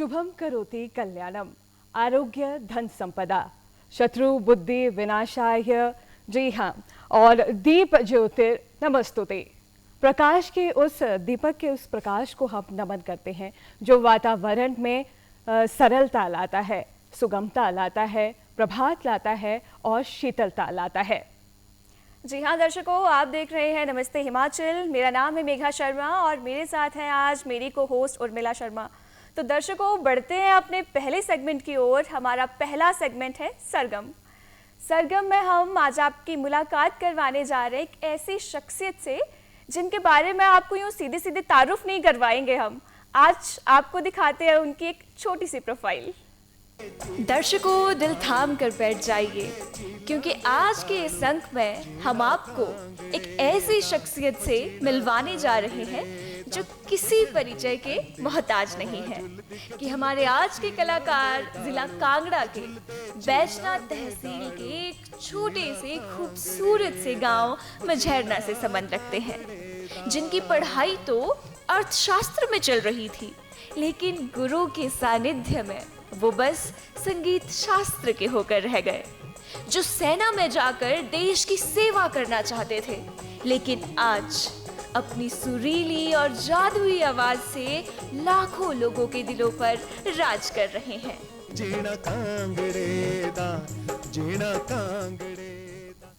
शुभम करोति कल्याणम, आरोग्य धन संपदा, शत्रु बुद्धि विनाशाय। जी हाँ, और दीप ज्योतिर नमस्तुते। प्रकाश के उस दीपक के उस प्रकाश को हम नमन करते हैं जो वातावरण में सरलता लाता है, सुगमता लाता है, प्रभात लाता है और शीतलता लाता है। जी हाँ दर्शकों, आप देख रहे हैं नमस्ते हिमाचल। मेरा नाम है मेघा शर्मा और मेरे साथ हैं आज मेरी को होस्ट उर्मिला शर्मा। तो दर्शकों, बढ़ते हैं अपने पहले सेगमेंट की ओर। हमारा पहला सेगमेंट है सरगम। सरगम में हम आज आपकी मुलाकात करवाने जा रहे हैं एक ऐसी शख्सियत से जिनके बारे में आपको यूँ सीधे सीधे तारुफ नहीं करवाएंगे। हम आज आपको दिखाते हैं उनकी एक छोटी सी प्रोफाइल। दर्शकों, दिल थाम कर बैठ जाइए क्योंकि आज के इस अंक में हम आपको एक ऐसी शख्सियत से मिलवाने जा रहे हैं जो किसी परिचय के मोहताज नहीं है। कि हमारे आज के कलाकार जिला कांगड़ा के बैजनाथ तहसील के एक छोटे से खूबसूरत से गांव मझेरना से संबंध रखते हैं, जिनकी पढ़ाई तो अर्थशास्त्र में चल रही थी, लेकिन गुरु के सानिध्य में वो बस संगीत शास्त्र के होकर रह गए, जो सेना में जाकर देश की सेवा करना चाहते थे, लेकिन आज अपनी सुरीली और जादुई आवाज से लाखों लोगों के दिलों पर राज कर रहे हैं। जीना कांगड़े दा, जीना कांगड़े दा।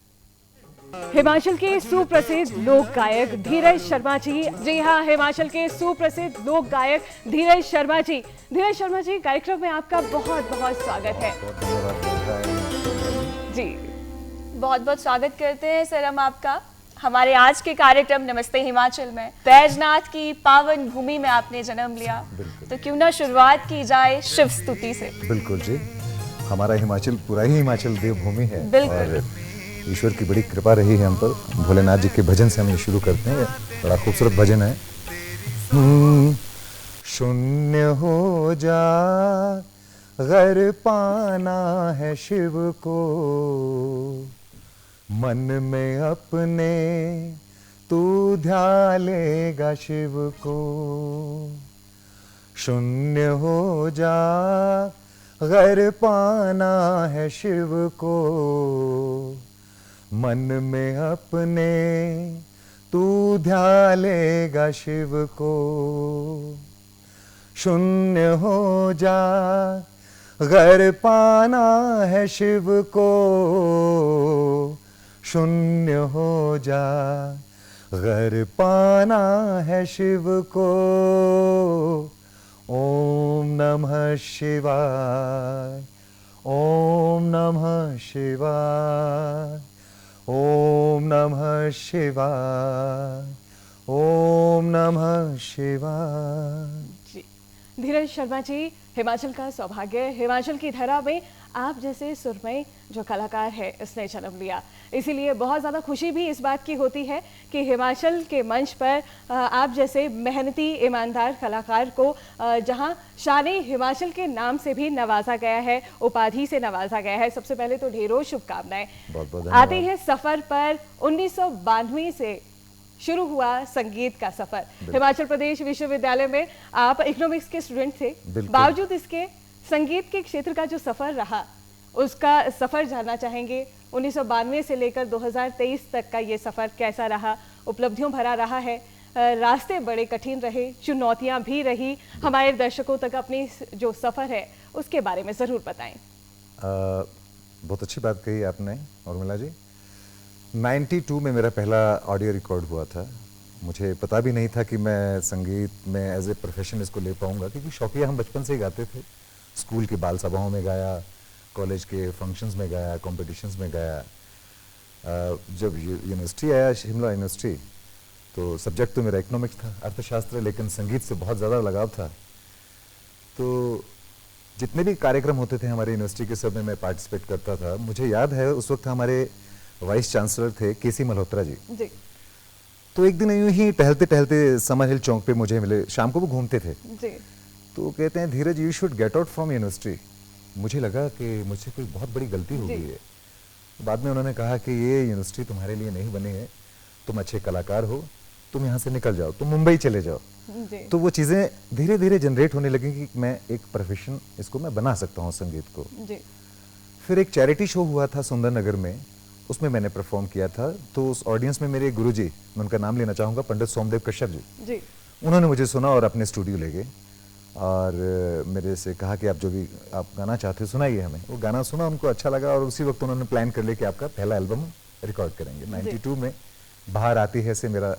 हिमाचल के सुप्रसिद्ध लोक गायक धीरज शर्मा जी। जी हाँ, हिमाचल के सुप्रसिद्ध लोक गायक धीरज शर्मा जी। धीरज शर्मा जी, कार्यक्रम में आपका बहुत बहुत स्वागत है। जी, बहुत बहुत स्वागत करते हैं सर हम आपका हमारे आज के कार्यक्रम नमस्ते हिमाचल में। बैजनाथ की पावन भूमि में आपने जन्म लिया, तो क्यों ना शुरुआत की जाए शिव स्तुति से। बिल्कुल जी, हमारा हिमाचल पूरा ही हिमाचल देवभूमि है और ईश्वर की बड़ी कृपा रही है हम पर। भोलेनाथ जी के भजन से हम ये शुरू करते हैं। बड़ा खूबसूरत भजन है। शून्य हो जा घर पाना है शिव को, मन में अपने तू ध्यान लेगा शिव को। शून्य हो जा घर पाना है शिव को, मन में अपने तू ध्यान लेगा शिव को। शून्य हो जा घर पाना है शिव को, शून्य हो जा घर पाना है शिव को। ओम नमः शिवाय, ओम नमः शिवाय, ओम नमः शिवाय, ओम नमः शिवाय। धीरज शर्मा जी, हिमाचल का सौभाग्य, हिमाचल की धरा में आप जैसे सुरमई जो कलाकार है इसने जन्म लिया। इसीलिए बहुत ज़्यादा खुशी भी इस बात की होती है कि हिमाचल के मंच पर आप जैसे मेहनती ईमानदार कलाकार को जहां शान-ए हिमाचल के नाम से भी नवाजा गया है, उपाधि से नवाजा गया है। सबसे पहले तो ढेरों शुभकामनाएं। आते हैं सफ़र पर। 1992 से शुरू हुआ संगीत का सफर। हिमाचल प्रदेश विश्वविद्यालय में आप इकोनॉमिक्स के स्टूडेंट थे, बावजूद इसके संगीत के क्षेत्र का जो सफर रहा उसका सफर जानना चाहेंगे। 1992 से लेकर 2023 तक का ये सफर कैसा रहा? उपलब्धियों भरा रहा है, रास्ते बड़े कठिन रहे, चुनौतियां भी रही। हमारे दर्शकों तक अपनी जो सफर है उसके बारे में जरूर बताएं। बहुत अच्छी बात कही आपने उर्मिला जी। 92 में मेरा पहला ऑडियो रिकॉर्ड हुआ था। मुझे पता भी नहीं था कि मैं संगीत में एज ए प्रोफेशन इसको ले पाऊंगा, क्योंकि शौकिया हम बचपन से ही गाते थे। स्कूल की बाल सभाओं में गाया, कॉलेज के फंक्शंस में गाया, कॉम्पिटिशन्स में गाया। जब यूनिवर्सिटी आया, शिमला यूनिवर्सिटी, तो सब्जेक्ट तो मेरा इकोनॉमिक्स था, अर्थशास्त्र, लेकिन संगीत से बहुत ज़्यादा लगाव था। तो जितने भी कार्यक्रम होते थे हमारे यूनिवर्सिटी के, सब में मैं पार्टिसिपेट करता था। मुझे याद है उस वक्त हमारे वाइस चांसलर थे केसी मल्होत्रा जी। तो एक दिन यूं ही टहलते टहलते समर हिल चौक पे मुझे मिले, शाम को वो घूमते थे जी। तो कहते हैं, Dheeraj you should get out from university. मुझे लगा कि मुझसे कोई बहुत बड़ी गलती हो गई है। बाद में उन्होंने कहा कि ये यूनिवर्सिटी तुम्हारे लिए नहीं बनी है, तुम अच्छे कलाकार हो, तुम यहाँ से निकल जाओ, तुम मुंबई चले जाओ। जी तो वो चीज़ें धीरे धीरे जनरेट होने लगी कि मैं एक प्रोफेशन इसको मैं बना सकता हूँ संगीत को। जी फिर एक चैरिटी शो हुआ था सुंदरनगर में, उसमें मैंने परफॉर्म किया था। तो उस ऑडियंस में मेरे गुरुजी, मैं उनका नाम लेना चाहूँगा, पंडित सोमदेव कश्यप जी, जी उन्होंने मुझे सुना और अपने स्टूडियो ले गए और मेरे से कहा कि आप जो भी आप गाना चाहते हो सुनाइए हमें। वो गाना सुना, उनको अच्छा लगा और उसी वक्त उन्होंने प्लान कर लिया कि आपका पहला एल्बम रिकॉर्ड करेंगे। 92 में बाहर आती है से मेरा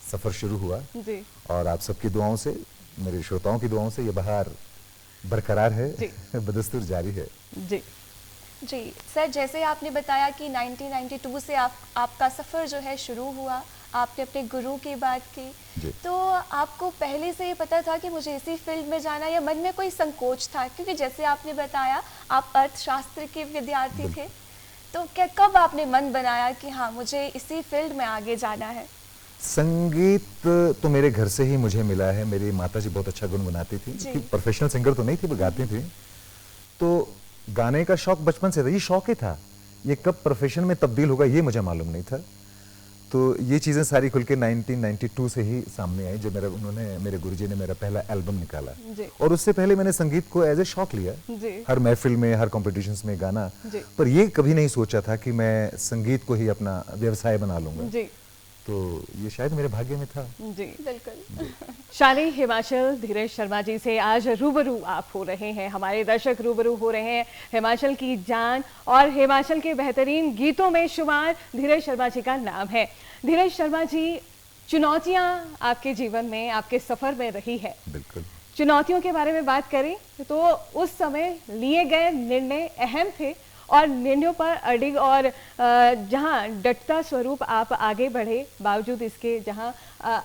सफ़र शुरू हुआ जी और आप सबकी दुआओं से, मेरे श्रोताओं की दुआओं से ये बहार बरकरार है, बदस्तूर जारी है। जी जी सर, जैसे आपने बताया कि 1992 से आपका सफ़र जो है शुरू हुआ, आपने अपने गुरु की बात की, तो आपको पहले से ये पता था कि मुझे इसी फील्ड में जाना, या मन में कोई संकोच था? क्योंकि जैसे आपने बताया आप अर्थशास्त्र के विद्यार्थी थे, तो क्या कब आपने मन बनाया कि हाँ मुझे इसी फील्ड में आगे जाना है? संगीत तो मेरे घर से ही मुझे मिला है। मेरी माता जी बहुत अच्छा गुनगुनाती थी, कि प्रोफेशनल सिंगर तो नहीं थी, वो गाती थी। तो गाने का शौक बचपन से था, ये शौक ही था। ये कब प्रोफेशन में तब्दील होगा ये मुझे मालूम नहीं था। तो ये चीज़ें सारी खुल के 1992 से ही सामने आई, जब मेरे गुरुजी ने मेरा पहला एल्बम निकाला। और उससे पहले मैंने संगीत को एज ए शौक लिया, हर महफिल में, हर कॉम्पिटिशन्स में गाना। पर ये कभी नहीं सोचा था कि मैं संगीत को ही अपना व्यवसाय बना लूंगा। तो ये शायद मेरे भाग्य में था। जी बिल्कुल। शानी हिमाचल धीरज शर्मा जी से आज रूबरू आप हो रहे हैं, हमारे दर्शक रूबरू हो रहे हैं हिमाचल की जान और हिमाचल के बेहतरीन गीतों में शुमार धीरज शर्मा जी का नाम है। धीरज शर्मा जी, चुनौतियां आपके जीवन में, आपके सफर में रही है। बिल्कुल। चुनौतियों के बारे में बात करें तो उस समय लिए गए निर्णय अहम थे और निर्णयों पर अडिग और जहां डटता स्वरूप आप आगे बढ़े, बावजूद इसके जहां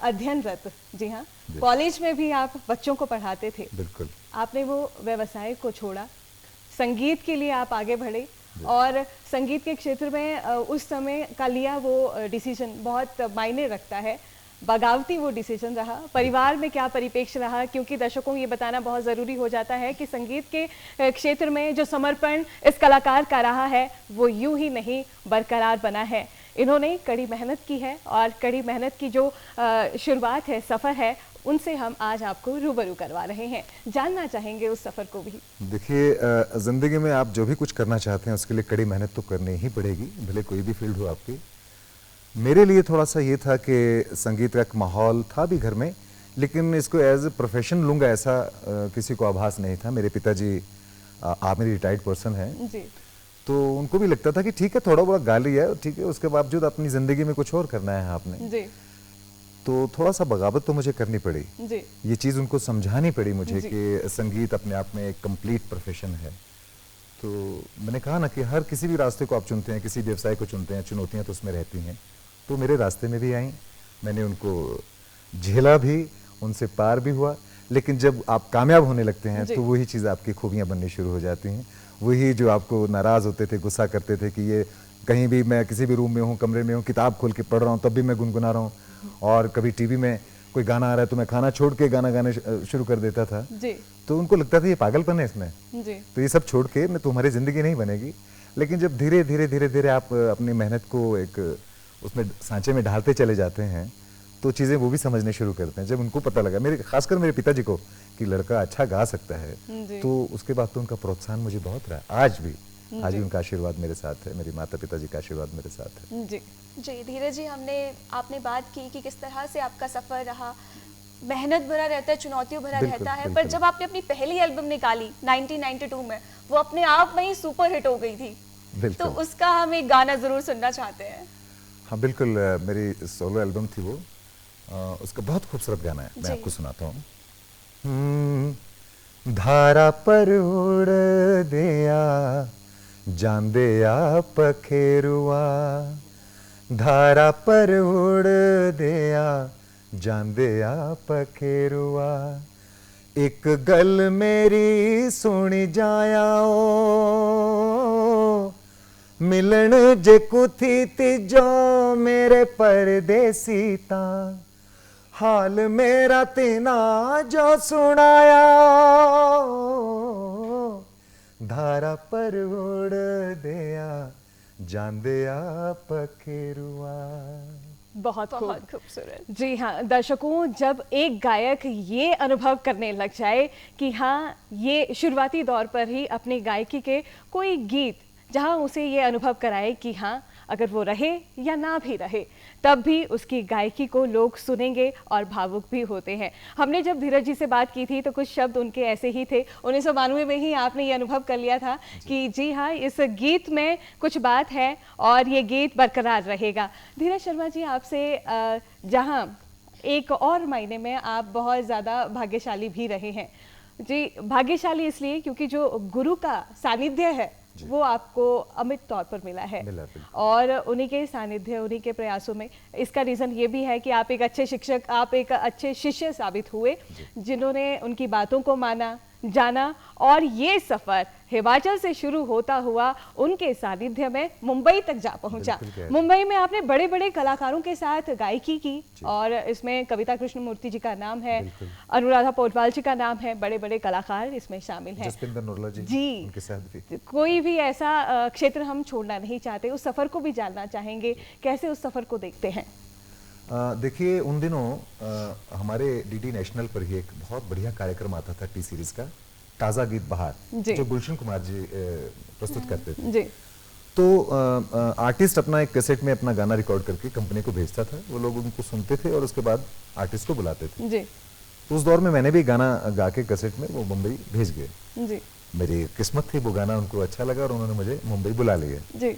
अध्ययनरत, जी हाँ, कॉलेज में भी आप बच्चों को पढ़ाते थे। बिल्कुल। आपने वो व्यवसाय को छोड़ा, संगीत के लिए आप आगे बढ़े और संगीत के क्षेत्र में उस समय का लिया वो डिसीजन बहुत मायने रखता है। बगावती वो डिसीजन रहा, परिवार में क्या परिप्रेक्ष्य रहा, क्योंकि दर्शकों को ये बताना बहुत ज़रूरी हो जाता है कि संगीत के क्षेत्र में जो समर्पण इस कलाकार का रहा है वो यूं ही नहीं बरकरार बना है। इन्होंने कड़ी मेहनत की है और कड़ी मेहनत की जो शुरुआत है, सफ़र है, उनसे हम आज आपको रूबरू करवा रहे हैं। जानना चाहेंगे उस सफ़र को भी। देखिए, ज़िंदगी में आप जो भी कुछ करना चाहते हैं उसके लिए कड़ी मेहनत तो करनी ही पड़ेगी, भले कोई भी फील्ड हो आपकी। मेरे लिए थोड़ा सा ये था कि संगीत का एक माहौल था भी घर में, लेकिन इसको एज ए प्रोफेशन लूँगा ऐसा किसी को आभास नहीं था। मेरे पिताजी आर्मी रिटायर्ड पर्सन हैं, तो उनको भी लगता था कि ठीक है थोड़ा बहुत गा लिया है, ठीक है, उसके बावजूद अपनी ज़िंदगी में कुछ और करना है आपने। तो थोड़ा सा बगावत तो मुझे करनी पड़ी, ये चीज़ उनको समझानी पड़ी मुझे कि संगीत अपने आप में एक कंप्लीट प्रोफेशन है। तो मैंने कहा ना कि हर किसी भी रास्ते को आप चुनते हैं, किसी व्यवसाय को चुनते हैं, चुनौतियाँ तो उसमें रहती हैं। तो मेरे रास्ते में भी आई, मैंने उनको झेला भी, उनसे पार भी हुआ। लेकिन जब आप कामयाब होने लगते हैं तो वही चीज़ आपकी खूबियाँ बननी शुरू हो जाती हैं। वही जो आपको नाराज़ होते थे, गुस्सा करते थे कि ये कहीं भी, मैं किसी भी रूम में हूँ, कमरे में हूँ, किताब खोल के पढ़ रहा हूँ, तब भी मैं गुनगुना रहा हूँ। और कभी टीवी में कोई गाना आ रहा है तो मैं खाना छोड़ के गाना गाने शुरू कर देता था। तो उनको लगता था ये पागलपन है इसमें, तो ये सब छोड़ के तुम्हारी ज़िंदगी नहीं बनेगी। लेकिन जब धीरे धीरे धीरे धीरे आप अपनी मेहनत को एक उसमें सांचे में ढालते चले जाते हैं तो चीज़ें वो भी समझने शुरू करते हैं। जब उनको पता लगा, खासकर मेरे पिताजी को, कि लड़का अच्छा गा सकता है, तो उसके बाद तो उनका प्रोत्साहन मुझे बहुत रहा। आज भी उनका आशीर्वाद मेरे साथ है, मेरी माता पिताजी का आशीर्वाद मेरे साथ है। जी धीरज जी, आपने बात की कि किस तरह से आपका सफ़र रहा, मेहनत भरा रहता है, चुनौतियों भरा रहता है, पर जब आपने अपनी पहली एल्बम निकाली 1992 में, वो अपने आप में ही सुपर हिट हो गई थी, तो उसका हम एक गाना ज़रूर सुनना चाहते हैं। हाँ बिल्कुल, मेरी सोलो एल्बम थी वो, उसका बहुत खूबसूरत गाना है, मैं आपको सुनाता हूँ। धारा पर उड़ दिया जांदे आ पखेरुआ, धारा पर उड़ दिया जांदे आ पखेरुआ, एक गल मेरी सुनी जाया मिलन जे कुथी तिजो मेरे परदेसी ता, हाल मेरा तिना जो सुनाया, धारा पर उड़ दिया जांदे आ पखेरुआ। बहुत बहुत खूबसूरत। जी हाँ दर्शकों, जब एक गायक ये अनुभव करने लग जाए कि हाँ ये शुरुआती दौर पर ही अपनी गायकी के कोई गीत जहाँ उसे ये अनुभव कराए कि हाँ अगर वो रहे या ना भी रहे तब भी उसकी गायकी को लोग सुनेंगे और भावुक भी होते हैं। हमने जब धीरज जी से बात की थी तो कुछ शब्द उनके ऐसे ही थे। 1992 में ही आपने ये अनुभव कर लिया था कि जी हाँ इस गीत में कुछ बात है और ये गीत बरकरार रहेगा। धीरज शर्मा जी, आपसे जहाँ एक और मायने में आप बहुत ज़्यादा भाग्यशाली भी रहे हैं। जी, भाग्यशाली इसलिए क्योंकि जो गुरु का सानिध्य है वो आपको अमित तौर पर मिला है और उन्हीं के सानिध्य, उन्हीं के प्रयासों में इसका रीज़न ये भी है कि आप एक अच्छे शिक्षक, आप एक अच्छे शिष्य साबित हुए जिन्होंने उनकी बातों को माना, जाना और ये सफ़र हिमाचल से शुरू होता हुआ उनके सानिध्य में मुंबई तक जा पहुंचा। मुंबई में आपने बड़े बड़े कलाकारों के साथ गायकी की और इसमें कविता कृष्णमूर्ति जी का नाम है, अनुराधा पोडवाल जी का नाम है, बड़े बड़े कलाकार इसमें शामिल हैं। जसपिंदर नूरला जी, उनके साथ भी। कोई भी ऐसा क्षेत्र हम छोड़ना नहीं चाहते, उस सफ़र को भी जानना चाहेंगे, कैसे उस सफ़र को देखते हैं? देखिए, उन दिनों हमारे डीडी नेशनल पर ही एक बहुत बढ़िया कार्यक्रम आता था टी सीरीज का, ताज़ा गीत बहार, जो गुलशन कुमार जी प्रस्तुत करते थे जी। तो आर्टिस्ट अपना एक कैसेट में अपना गाना रिकॉर्ड करके कंपनी को भेजता था, वो लोग उनको सुनते थे और उसके बाद आर्टिस्ट को बुलाते थे जी। तो उस दौर में मैंने भी गाना गा के कैसेट में वो मुंबई भेज गए जी। मेरी किस्मत थी, वो गाना उनको अच्छा लगा और उन्होंने मुझे मुंबई बुला लिया जी।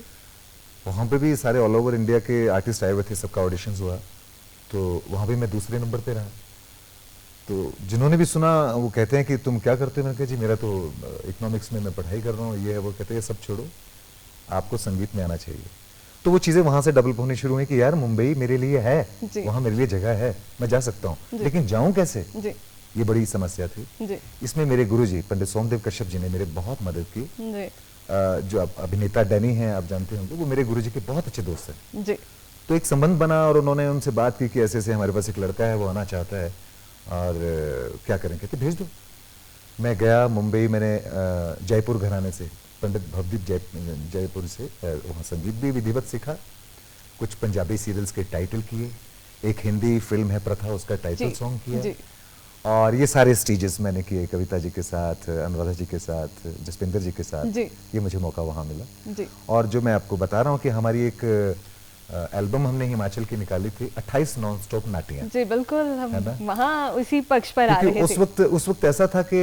वहाँ पे भी सारे ऑल ओवर इंडिया के आर्टिस्ट आए हुए थे, सबका ऑडिशंस हुआ, तो वहाँ भी मैं दूसरे नंबर पे रहा। तो जिन्होंने भी सुना वो कहते हैं कि तुम क्या करते हो? मैंने कहा जी मेरा तो इकोनॉमिक्स में मैं पढ़ाई कर रहा हूँ, ये है वो। कहते हैं सब छोड़ो, आपको संगीत में आना चाहिए। तो वो चीज़ें वहाँ से डेवलप होनी शुरू हुई कि यार मुंबई मेरे लिए है, वहाँ मेरे लिए जगह है, मैं जा सकता हूँ, लेकिन जाऊँ कैसे? ये बड़ी समस्या थी। इसमें मेरे गुरुजी पंडित सोमदेव कश्यप जी ने मेरे बहुत मदद की। जो अभिनेता डैनी हैं, आप जानते होंगे, वो मेरे गुरुजी के बहुत अच्छे दोस्त हैं। तो एक संबंध बना और उन्होंने उनसे बात की कि ऐसे ऐसे हमारे पास एक लड़का है, वो आना चाहता है और क्या करें? कहते भेज दो। मैं गया मुंबई, मैंने जयपुर घराने से, पंडित भवदीप जयपुर से वहाँ संगीत भी विधिवत सीखा, कुछ पंजाबी सीरियल्स के टाइटल किए, एक हिंदी फिल्म है प्रथा, उसका टाइटल सॉन्ग किया, और ये सारे स्टेजेस मैंने किए कविता जी के साथ, अनुराधा जी के साथ, जसपिंदर जी के साथ। ये मुझे मौका वहाँ मिला। और जो मैं आपको बता रहा हूँ कि हमारी एक एल्बम हमने हिमाचल की निकाली थी, 28 नॉन स्टॉप नाटियाँ। जी बिल्कुल, हम वहाँ उसी पक्ष पर आ रहे थे। उस वक्त ऐसा था कि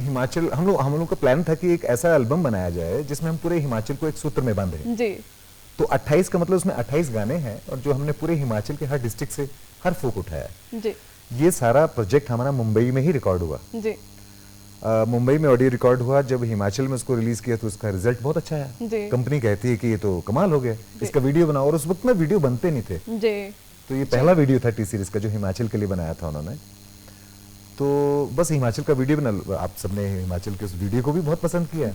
हिमाचल, हम लोग का प्लान था कि एक ऐसा एल्बम बनाया जाए जिसमें हम पूरे हिमाचल को एक सूत्र में बांधे जी। तो 28 का मतलब उसमें 28 गाने हैं और जो हमने पूरे हिमाचल के हर डिस्ट्रिक्ट से हर फोक उठाया जी। ये सारा प्रोजेक्ट हमारा मुंबई में ही रिकॉर्ड हुआ जी। मुंबई में ऑडियो रिकॉर्ड हुआ। जब हिमाचल में उसको रिलीज किया तो उसका रिजल्ट बहुत अच्छा है। कंपनी कहती है कि ये तो कमाल हो गया, इसका वीडियो बनाओ। और उस वक्त में वीडियो बनते नहीं थे जी। तो ये पहला वीडियो था टी सीरीज का जो हिमाचल के लिए बनाया था उन्होंने। तो बस हिमाचल का वीडियो बना, आप सबने हिमाचल के उस वीडियो को भी बहुत पसंद किया।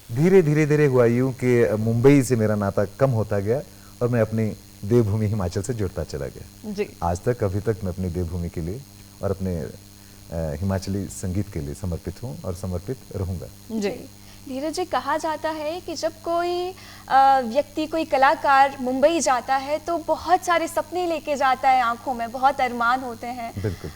धीरे धीरे धीरे हुआ यूं कि मुंबई से मेरा नाता कम होता गया और मैं अपनी देवभूमि हिमाचल से जुड़ता चला गया जी। आज तक अभी तक मैं अपनी देवभूमि के लिए और अपने हिमाचली संगीत के लिए समर्पित हूँ और समर्पित रहूँगा जी। धीरज जी, कहा जाता है कि जब कोई व्यक्ति, कोई कलाकार मुंबई जाता है तो बहुत सारे सपने लेके जाता है, आंखों में बहुत अरमान होते हैं।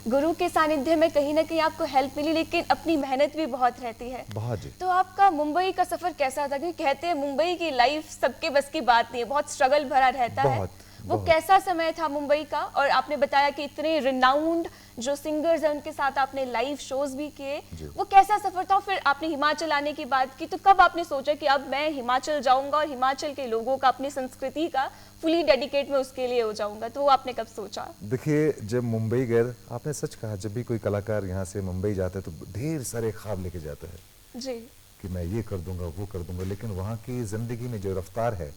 गुरु के सानिध्य में कहीं ना कहीं आपको हेल्प मिली, लेकिन अपनी मेहनत भी बहुत रहती है। बहुत जी। तो आपका मुंबई का सफर कैसा था? क्योंकि कहते हैं मुंबई की लाइफ सबके बस की बात नहीं है, बहुत स्ट्रगल भरा रहता है। वो कैसा समय था मुंबई का? और आपने बताया कि इतने रिनाउंड जो सिंगर्स हैं उनके साथ आपने लाइव शोज भी किए, वो कैसा सफर था? फिर आपने हिमाचल आने की बात की, तो कब आपने सोचा कि अब मैं हिमाचल जाऊंगा और हिमाचल के लोगों का, अपनी संस्कृति का फुली डेडिकेट मैं उसके लिए हो जाऊंगा? तो वो आपने कब सोचा? देखिए, जब मुंबई गए, आपने सच कहा, जब भी कोई कलाकार यहाँ से मुंबई जाता है तो ढेर सारे ख्वाब लेके जाता है जी, कि मैं ये कर दूंगा, वो कर दूंगा। लेकिन वहाँ की जिंदगी में जो रफ्तार है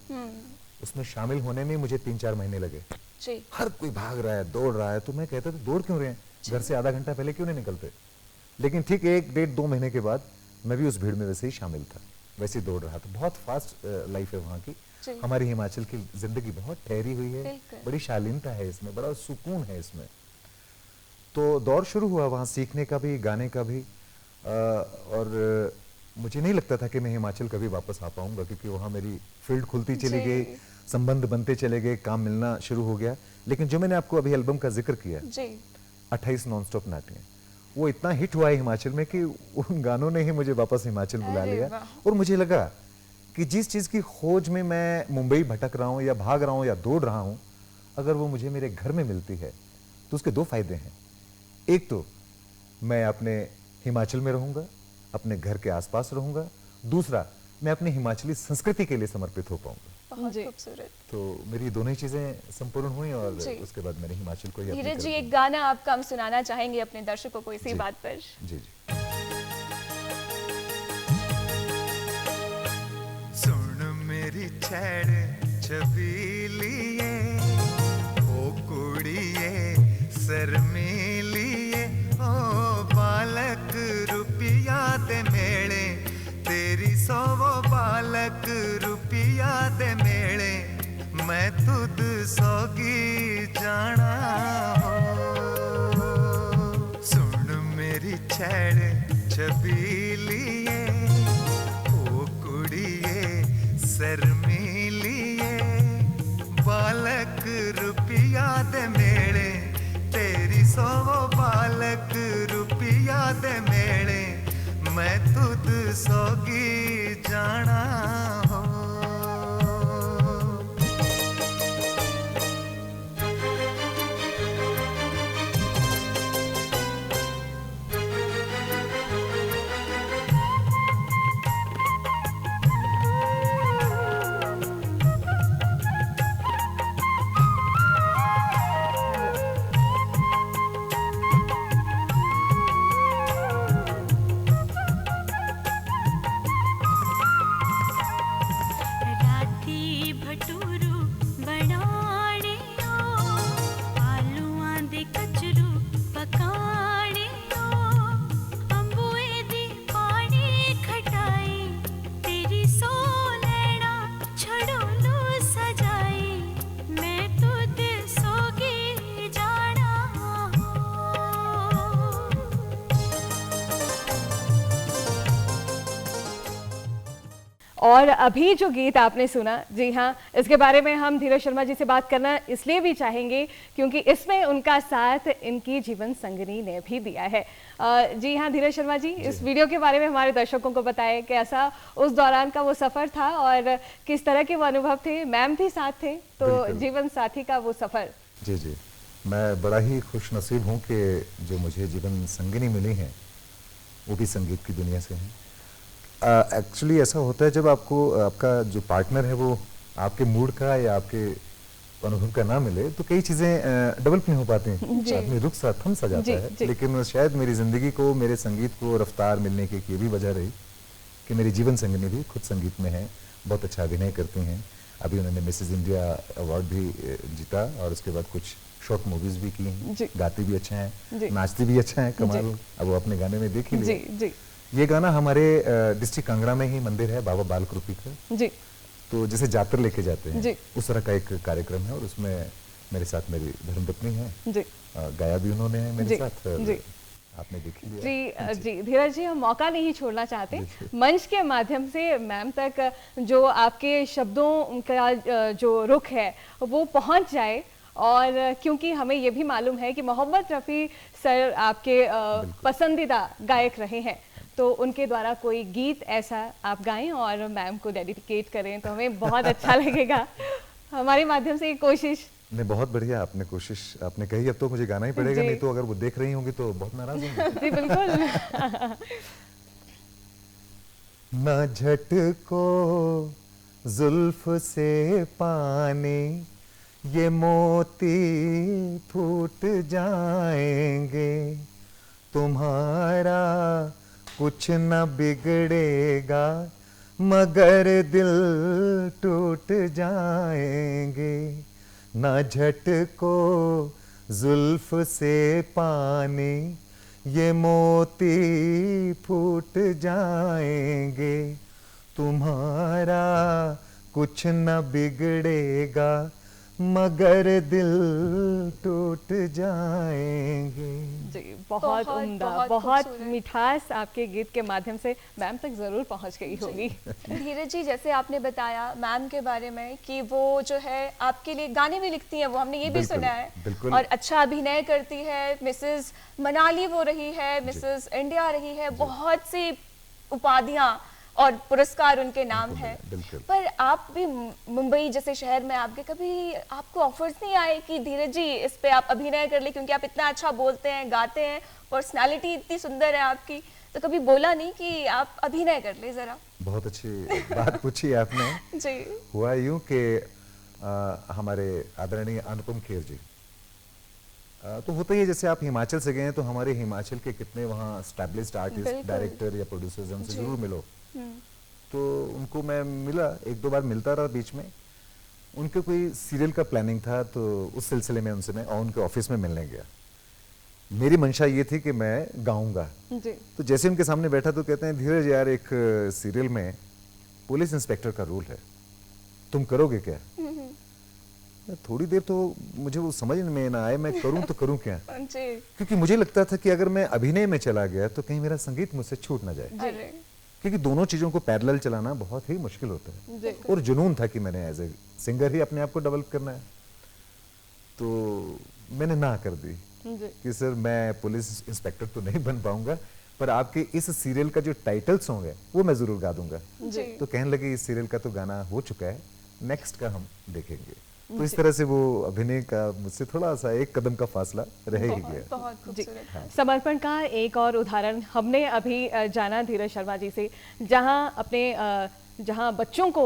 उसमें शामिल होने में मुझे 3-4 महीने लगे जी। हर कोई भाग रहा है, दौड़ रहा है, तो मैं कहता था दौड़ क्यों रहे हैं, घर से आधा घंटा पहले क्यों नहीं निकलते? लेकिन ठीक 1-1.5-2 महीने के बाद मैं भी उस भीड़ में वैसे ही शामिल था, वैसे ही दौड़ रहा था। बहुत फास्ट लाइफ है वहाँ की। हमारी हिमाचल की जिंदगी बहुत ठहरी हुई है, बड़ी शालीनता है इसमें, बड़ा सुकून है इसमें। तो दौर शुरू हुआ वहाँ सीखने का भी, गाने का भी। और मुझे नहीं लगता था कि मैं हिमाचल कभी वापस आ पाऊंगा, क्योंकि वहाँ मेरी फील्ड खुलती चली गई, संबंध बनते चले गए, काम मिलना शुरू हो गया। लेकिन जो मैंने आपको अभी एल्बम का जिक्र किया, जी 28 नॉन स्टॉप नाटियाँ, वो इतना हिट हुआ है हिमाचल में कि उन गानों ने ही मुझे वापस हिमाचल बुला अरे लिया। वाह। और मुझे लगा कि जिस चीज़ की खोज में मैं मुंबई भटक रहा हूँ या भाग रहा हूँ या दौड़ रहा हूँ, अगर वो मुझे मेरे घर में मिलती है तो उसके दो फायदे हैं। एक तो मैं अपने हिमाचल में रहूँगा, अपने घर के आसपास रहूँगा। दूसरा, मैं अपनी हिमाचली संस्कृति के लिए समर्पित हो पाऊँगा। बहुत जी। खूबसूरत। तो मेरी दोनों ही चीज़ें संपूर्ण हुई और जी। उसके बाद मैंने हिमाचल को ही अपनी धीरज जी, तरफ एक गाना आपका हम सुनाना चाहेंगे अपने दर्शकों को इसी जी। बात पर। जी जी। सुन मेरी छेड़ छबीलिए, ओ कुड़िए शर्मीलिए, ओ बालक रुपया दे मेले, तेरी सोवो बालक रुपया दे मेले, मैं तुद सोगी जाना हो। सुन मेरी छेड़ छबीलिए, ओ कुड़िए शर्मीलिए, बालक रुपया दे मेले, तेरी सोवो बालक रुपया दे मेले, मैं तुद सोगी जाना हो। राती भटूरू बनाने ओ, आलूआं दे कचरू पकाने ओ, अंबुए दी पानी खटाई, तेरी सो लैना छड़ोलू सजाई, मैं तुद सोगी जाना हो। और अभी जो गीत आपने सुना, जी हाँ, इसके बारे में हम धीरज शर्मा जी से बात करना इसलिए भी चाहेंगे क्योंकि इसमें उनका साथ इनकी जीवन संगिनी ने भी दिया है। जी हाँ धीरज शर्मा जी, इस वीडियो के बारे में हमारे दर्शकों को बताएं कैसा उस दौरान का वो सफ़र था और किस तरह के वो अनुभव थे। मैम भी साथ थे, तो बिल्कुल। जीवन साथी का वो सफ़र। जी जी, मैं बड़ा ही खुश नसीब हूँ कि जो मुझे जीवन संगिनी मिली हैं वो भी संगीत की दुनिया से हैं। एक्चुअली ऐसा होता है जब आपको आपका जो पार्टनर है वो आपके मूड का या आपके अनुभव का ना मिले तो कई चीज़ें डेवलप नहीं हो पाती हैं, आदमी रुक सा थम सा जाता जी, है। जी। लेकिन शायद मेरी ज़िंदगी को, मेरे संगीत को रफ्तार मिलने की एक ये भी वजह रही कि मेरी जीवन संगिनी भी खुद संगीत में है, बहुत अच्छा अभिनय करती हैं। अभी उन्होंने मिसेस इंडिया अवार्ड भी जीता और उसके बाद कुछ शॉर्ट मूवीज़ भी की हैं, जी। गाती भी अच्छा जी। हैं, नाचती भी अच्छा हैं, कमाल। अब वो अपने गाने में देख ही जी लिया। जी ये गाना हमारे डिस्ट्रिक्ट कांगड़ा में ही मंदिर है बाबा बालक रूपी का, जी तो जैसे जातर लेके जाते हैं जी। उस तरह का एक कार्यक्रम है और उसमें मेरे साथ मेरी धर्मपत्नी है, जी गाया भी उन्होंने है मेरे जी, साथ और जी। आपने देख ही लिया। जी जी धीरज जी, हम मौका नहीं छोड़ना चाहते जी। मंच के माध्यम से मैम तक जो आपके शब्दों का जो रुख है वो पहुंच जाए। और क्योंकि हमें ये भी मालूम है कि मोहम्मद रफ़ी सर आपके पसंदीदा गायक रहे हैं, तो उनके द्वारा कोई गीत ऐसा आप गाएं और मैम को डेडिकेट करें तो हमें बहुत अच्छा लगेगा। हमारे माध्यम से ये कोशिश। नहीं, बहुत बढ़िया आपने कोशिश आपने कही। अब तो मुझे गाना ही पड़ेगा, जी। नहीं तो अगर वो देख रही होंगी तो बहुत नाराज होंगी। जी बिल्कुल। ना झटको जुल्फ से पानी, ये मोती फूट जाएंगे, तुम्हारा कुछ न बिगड़ेगा मगर दिल टूट जाएंगे। ना झटको जुल्फ से पानी, ये मोती फूट जाएंगे, तुम्हारा कुछ न बिगड़ेगा मगर दिल टूट जाएंगे। जी बहुत उम्दा, बहुत मिठास आपके गीत के माध्यम से मैम तक जरूर पहुंच गई होगी। धीरज जी, जैसे आपने बताया मैम के बारे में कि वो जो है आपके लिए गाने भी लिखती हैं, वो हमने ये भी बिल्कुल, सुना है, बिल्कुल। और अच्छा अभिनय करती है, मिसेस मनाली वो रही है, मिसेस इंडिया रही है, बहुत सी उपाधियां और पुरस्कार उनके नाम है। बिल्कुल। पर आप भी मुंबई जैसे शहर में आपके कभी आपको ऑफर्स नहीं आए कि धीरज जी इस पे आप अभिनय कर ले, क्योंकि आप इतना अच्छा बोलते हैं, गाते हैं, पर्सनालिटी इतनी सुंदर है आपकी, तो कभी बोला नहीं कि आप अभिनय कर ले जरा? बहुत अच्छी बात पूछी आपने। जी हुआ यूं कि हमारे आदरणीय अनुपम खेर जी, तो होता ही है, जैसे आप हिमाचल से गए हैं तो हमारे हिमाचल के कितने वहाँ स्टैब्लिश्ड आर्टिस्ट, बिल्कुल। डायरेक्टर या प्रोड्यूसर्स, उनसे जी। जरूर मिलो। तो उनको मैं मिला, एक दो बार मिलता रहा बीच में। उनके कोई सीरियल का प्लानिंग था, तो उस सिलसिले में उनसे मैं उनके ऑफिस में मिलने गया। मेरी मंशा ये थी कि मैं गाऊंगा। जी तो जैसे उनके सामने बैठा तो कहते हैं, धीरज यार, एक सीरियल में पुलिस इंस्पेक्टर का रोल है, तुम करोगे क्या? थोड़ी देर तो मुझे वो समझ में ना आए, मैं करूं तो करूं क्या, जी क्योंकि मुझे लगता था कि अगर मैं अभिनय में चला गया तो कहीं मेरा संगीत मुझसे छूट ना जाए, अरे क्योंकि दोनों चीजों को पैरेलल चलाना बहुत ही मुश्किल होता है। जी और जुनून था कि मैंने एज ए सिंगर ही अपने आप को डेवलप करना है। तो मैंने ना कर दी जी कि सर मैं पुलिस इंस्पेक्टर तो नहीं बन पाऊंगा, पर आपके इस सीरियल का जो टाइटल सॉन्ग है वो मैं जरूर गा दूंगा। जी तो कहने लगे इस सीरियल का तो गाना हो चुका है, नेक्स्ट का हम देखेंगे। तो इस तरह से वो अभिनय का मुझसे थोड़ा सा एक कदम का फासला रह ही गया। बहुत जी खूबसूरत। समर्पण का एक और उदाहरण हमने अभी जाना धीरज शर्मा जी से, जहां बच्चों को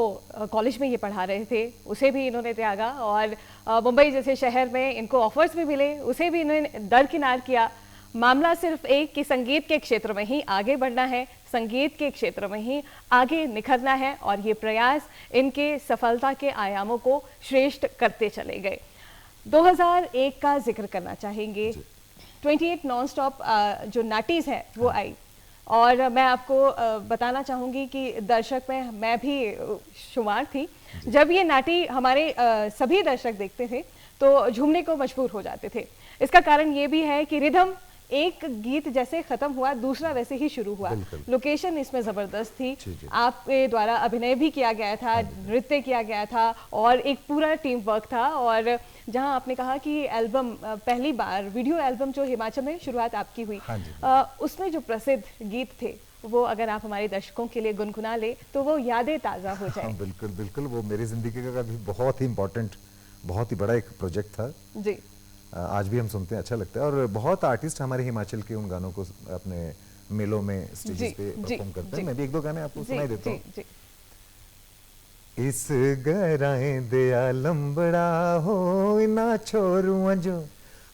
कॉलेज में ये पढ़ा रहे थे, उसे भी इन्होंने त्यागा, और मुंबई जैसे शहर में इनको ऑफर्स भी मिले, उसे भी इन्होंने दरकिनार किया। मामला सिर्फ एक कि संगीत के क्षेत्र में ही आगे बढ़ना है, संगीत के क्षेत्र में ही आगे निखरना है, और ये प्रयास इनके सफलता के आयामों को श्रेष्ठ करते चले गए। 2001 का जिक्र करना चाहेंगे। 28 नॉन स्टॉप जो नाटीज है वो आई, और मैं आपको बताना चाहूँगी कि दर्शक में मैं भी शुमार थी। जब ये नाटी हमारे सभी दर्शक देखते थे तो झूमने को मजबूर हो जाते थे। इसका कारण ये भी है कि रिदम एक गीत जैसे खत्म हुआ, दूसरा वैसे ही शुरू हुआ। लोकेशन इसमें जबरदस्त थी, आपके द्वारा अभिनय भी किया गया था, नृत्य किया गया था, और एक पूरा टीम वर्क था। और जहां आपने कहा कि एल्बम पहली बार वीडियो एल्बम जो हिमाचल में शुरुआत आपकी हुई, उसमें जो प्रसिद्ध गीत थे वो अगर आप हमारे दर्शकों के लिए गुनगुना ले तो वो यादें ताज़ा हो जाए। बिल्कुल बिल्कुल, वो मेरी जिंदगी का भी बहुत ही इम्पोर्टेंट, बहुत ही बड़ा एक प्रोजेक्ट था जी। आज भी हम सुनते हैं, अच्छा लगता है। और बहुत आर्टिस्ट हमारे हिमाचल के उन गानों को अपने मेलों में स्टेजेस पे परफॉर्म करते हैं। मैं भी एक दो गाने आपको सुनाई देता हूँ। इस गराए दिया लंबड़ा हो इना छोरुआ जो,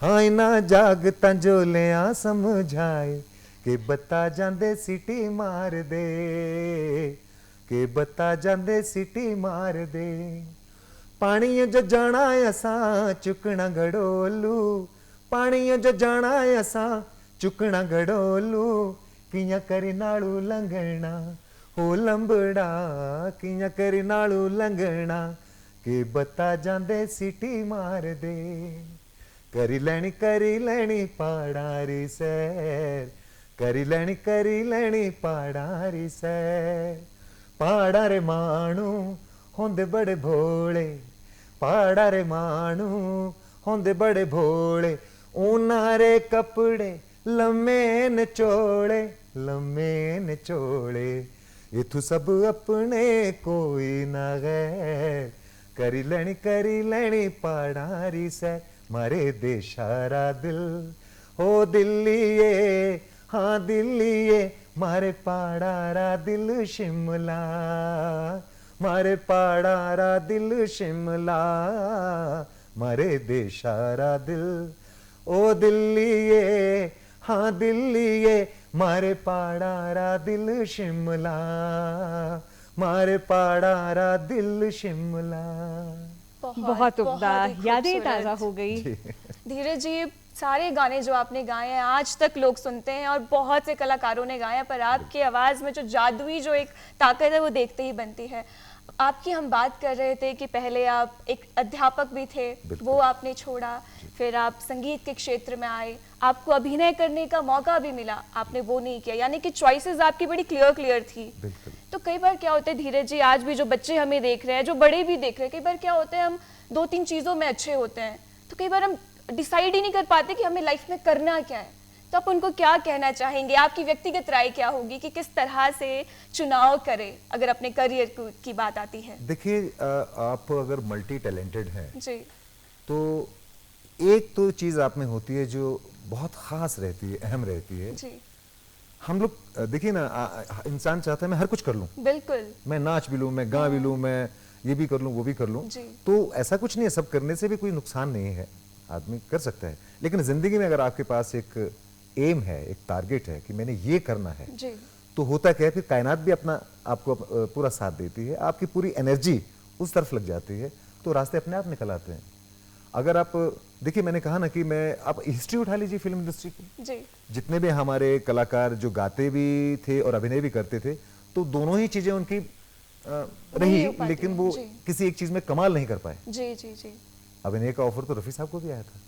हाँ इना जागता जो लिया समझाए, के बता जांदे सिटी मार दे, के बता जांदे सिटी मार दे। पानी जो जाना असा चुकना घड़ोलू, पानी जो जाना असा चुकना घड़ोलू, किया करी नाड़ू लंघना हो लंबड़ा, किया करी नाड़ू लंघना, के बता जांदे सिटी मार दे। करी लेनी पहाड़ारी सैर, करी लेनी पहाड़ारी सैर। पहाड़ा रे मानू होंदे बड़े भोले, पहाड़ा रे मानू होंदे बड़े भोले, उनारे कपड़े लम्मे निचोड़े, लम्मे निचोड़े। इथु सब अपने कोई ना गैर, करी लेनी पहाड़ारी सैर। मारे देशारा दिल हो दिल्लीए, हाँ दिल्लीए, मारे पहाड़ारा दिल शिमला, मारे पहाड़ारा दिल शिमला, मारे देशारा दिल ओ दिल्लीए, हाँ दिल्लीए, मारे पहाड़ारा दिल शिमला, मारे पहाड़ारा दिल शिमला। बहुत उम्दा, यादें ताज़ा हो गई। धीरज जी, सारे गाने जो आपने गाए हैं आज तक लोग सुनते हैं और बहुत से कलाकारों ने गाए हैं, पर आपकी आवाज़ में जो जादुई जो एक ताकत है वो देखते ही बनती है। आपकी हम बात कर रहे थे कि पहले आप एक अध्यापक भी थे, वो आपने छोड़ा, फिर आप संगीत के क्षेत्र में आए, आपको अभिनय करने का मौका भी मिला, आपने वो नहीं किया, यानी कि चॉइसेस आपकी बड़ी क्लियर थी। तो कई बार क्या होता है धीरज जी, आज भी जो बच्चे हमें देख रहे हैं, जो बड़े भी देख रहे हैं, कई बार क्या होता है हम 2-3 चीज़ों में अच्छे होते हैं, तो कई बार हम डिसाइड ही नहीं कर पाते कि हमें लाइफ में करना क्या है। तो आप उनको क्या कहना चाहेंगे, आपकी व्यक्तिगत राय क्या होगी कि किस तरह से चुनाव करें अगर अपने करियर की बात आती है? देखिए, आप अगर मल्टी टैलेंटेड हैं जी, तो एक तो चीज़ आप में होती है जो बहुत ख़ास रहती है, अहम रहती है। जी, हम लोग देखिए ना, इंसान चाहता है मैं हर कुछ कर लूँ, बिल्कुल, मैं नाच भी लूँ, मैं गा भी लूँ, मैं ये भी कर लूँ, वो भी कर लूँ। जी। तो ऐसा कुछ नहीं है, सब करने से भी कोई नुकसान नहीं है, आदमी कर सकता है। लेकिन ज़िंदगी में अगर आपके पास एक एम है, एक टारगेट है कि मैंने ये करना है, जी, तो होता क्या है, फिर कायनात भी अपना आपको पूरा साथ देती है, आपकी पूरी एनर्जी उस तरफ लग जाती है, तो रास्ते अपने आप निकल आते हैं। अगर आप देखिए, मैंने कहा ना कि मैं, आप हिस्ट्री उठा लीजिए फिल्म इंडस्ट्री की, जी, जितने भी हमारे कलाकार जो गाते भी थे और अभिनय भी करते थे, तो दोनों ही चीजें उनकी रही, हो पाती लेकिन हैं, वो जी। किसी एक चीज में कमाल नहीं कर पाए। जी, जी, जी, अभिनय का ऑफर तो रफी साहब को भी आया था,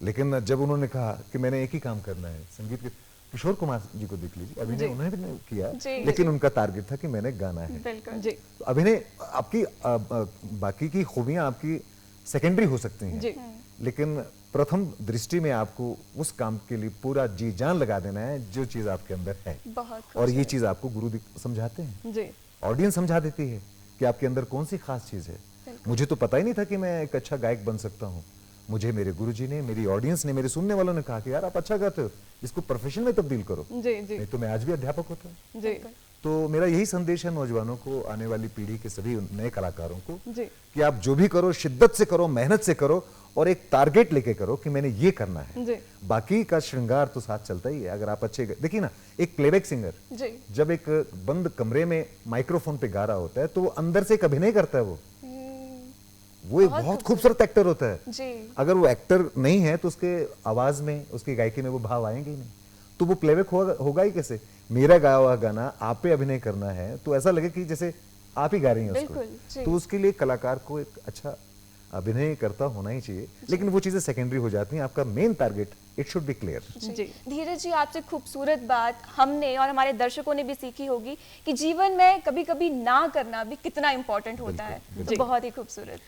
लेकिन जब उन्होंने कहा कि मैंने एक ही काम करना है, संगीत के, किशोर कुमार जी को देख लीजिए, अभिनय उन्होंने भी किया, जी, लेकिन उनका टारगेट था कि मैंने गाना है। बिल्कुल, जी, तो अभिनय आपकी बाकी की खूबियां आपकी सेकेंडरी हो सकती हैं, जी, लेकिन प्रथम दृष्टि में आपको उस काम के लिए पूरा जी जान लगा देना है जो चीज आपके अंदर है, बहुत और ये चीज आपको गुरु समझाते हैं, जी, ऑडियंस समझा देती है कि आपके अंदर कौन सी खास चीज है। मुझे तो पता ही नहीं था कि मैं एक अच्छा गायक बन सकता हूँ, मुझे मेरे गुरुजी ने, मेरी ऑडियंस ने, मेरे सुनने वालों ने कहा कि यार आप अच्छा गाते हो, इसको प्रोफेशन में तब्दील करो, जी, जी, नहीं तो मैं आज भी अध्यापक होता। जी, तो मेरा यही संदेश है नौजवानों को, आने वाली पीढ़ी के सभी नए कलाकारों को, जी, कि आप जो भी करो शिद्दत से करो, मेहनत से करो, और एक टारगेट लेके करो कि मैंने ये करना है। जी, बाकी का श्रृंगार तो साथ चलता ही है। अगर आप अच्छे, देखिए ना, एक प्लेबैक सिंगर जी, जब एक बंद कमरे में माइक्रोफोन पे गा रहा होता है, तो वो अंदर से एक अभिनय करता है, वो एक बहुत खूबसूरत एक्टर होता है। जी, अगर वो एक्टर नहीं है तो उसके आवाज में, उसकी गायकी में वो भाव आएंगे ही नहीं, तो वो प्लेबैक होगा ही कैसे। मेरा गाया हुआ गाना आप पे अभिनय करना है तो ऐसा लगे कि जैसे आप ही गा रही हैं बिल्कुल, उसको, जी। तो उसके लिए कलाकार को एक अच्छा अभिनय करता होना ही चाहिए, लेकिन वो चीजें सेकेंडरी हो जाती हैं। आपका main target it should be clear. जी, धीरज जी, आपसे खूबसूरत बात हमने और हमारे दर्शकों ने भी सीखी होगी कि जीवन में कभी कभी ना करना भी कितना इम्पोर्टेंट होता है, तो बहुत ही खूबसूरत।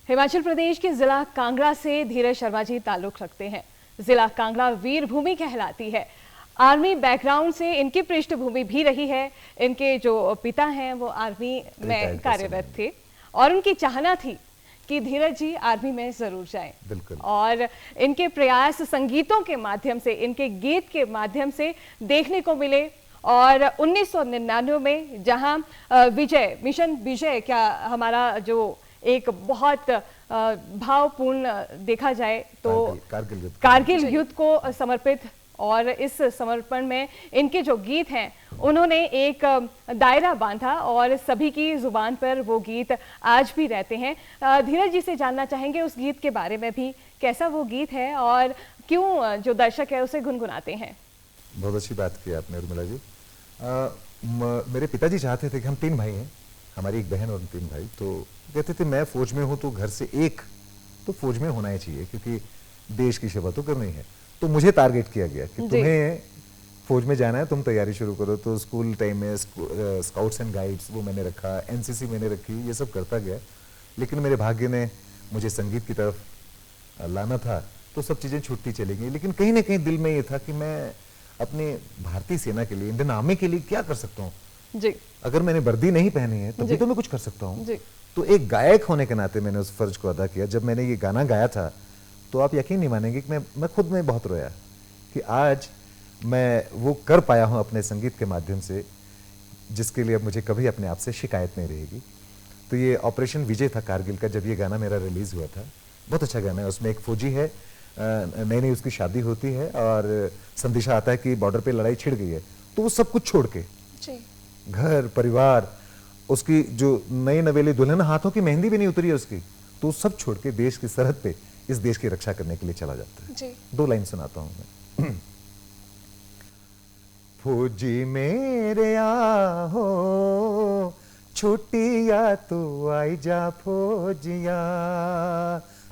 हिमाचल प्रदेश के जिला कांगड़ा से धीरज शर्मा जी ताल्लुक रखते हैं। जिला कांगड़ा वीर भूमि कहलाती है। आर्मी बैकग्राउंड से इनकी पृष्ठभूमि भी रही है। इनके जो पिता हैं वो आर्मी में कार्यरत थे और उनकी चाहना थी कि धीरज जी आर्मी में जरूर जाएं। बिल्कुल। और इनके प्रयास संगीतों के माध्यम से, इनके गीत के माध्यम से देखने को मिले। और 1999 में जहां विजय मिशन विजय क्या हमारा जो एक बहुत भावपूर्ण देखा जाए तो कारगिल युद्ध को समर्पित, और इस समर्पण में इनके जो गीत हैं उन्होंने एक दायरा बांधा और सभी की जुबान पर वो गीत आज भी रहते हैं। धीरज जी से जानना चाहेंगे उस गीत के बारे में भी, कैसा वो गीत है और क्यों जो दर्शक है उसे गुनगुनाते हैं। बहुत अच्छी बात की आपने उर्मिला जी। मेरे पिताजी चाहते थे कि हम 3 भाई हैं, हमारी एक बहन और 3 भाई, तो कहते थे मैं फौज में हूं तो घर से एक तो फौज में होना ही चाहिए, क्योंकि देश की सेवा तो करनी है। तो मुझे टारगेट किया गया कि तुम्हें फौज में जाना है, तुम तैयारी शुरू करो। तो स्कूल टाइम में स्काउट्स एंड गाइड्स वो मैंने रखा, एनसीसी मैंने रखी, ये सब करता गया। लेकिन मेरे भाग्य ने मुझे संगीत की तरफ लाना था, तो सब चीज़ें छूटती चली गई। लेकिन कहीं ना कहीं दिल में ये था कि मैं अपने भारतीय सेना के लिए, इंडियन आर्मी के लिए क्या कर सकता हूँ जी। अगर मैंने वर्दी नहीं पहनी है तभी तो मैं कुछ कर सकता हूँ। तो एक गायक होने के नाते मैंने उस फर्ज को अदा किया। जब मैंने ये गाना गाया था तो आप यकीन नहीं मानेंगे कि मैं खुद में बहुत रोया कि आज मैं वो कर पाया हूँ अपने संगीत के माध्यम से, जिसके लिए अब मुझे कभी अपने आप से शिकायत नहीं रहेगी। तो ये ऑपरेशन विजय था कारगिल का, जब ये गाना मेरा रिलीज हुआ था। बहुत अच्छा गाना है, उसमें एक फौजी है, नई नई उसकी शादी होती है और संदेशा आता है कि बॉर्डर पे लड़ाई छिड़ गई है, तो वो सब कुछ छोड़ के घर परिवार, उसकी जो नई नवेली दुल्हन, हाथों की मेहंदी भी नहीं उतरी है उसकी, तो सब छोड़ के देश की सरहद पे इस देश की रक्षा करने के लिए चला जाता है जी। 2 लाइन सुनाता हूं मैं। फौजी मेरे आओ, छुट्टिया तू आई जा फौजिया,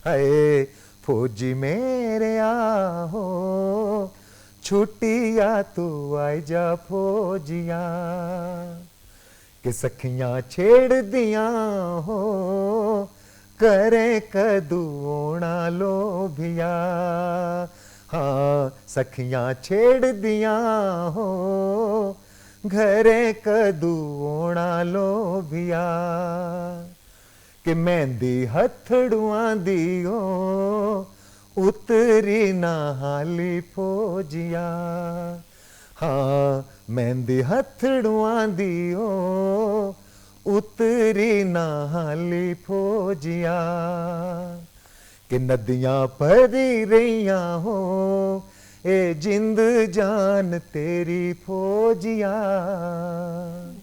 हाय फौजी मेरे आहो, छुट्टिया तू आई जा फौजिया, कि सखियां छेड़ दिया हो करे कदूना लोभिया, हाँ सखियां छेड़ दिया हो घरे कदूना लोभिया, कि मेहंदी हथड़ुआ दियो उतरी ना हाली फौजिया, हाँ मेहंदी हथड़ुआ दियो उतरी ना हाली फौजिया, कि नदियां भरी रहिया हो ए जिंद जान तेरी फौजिया।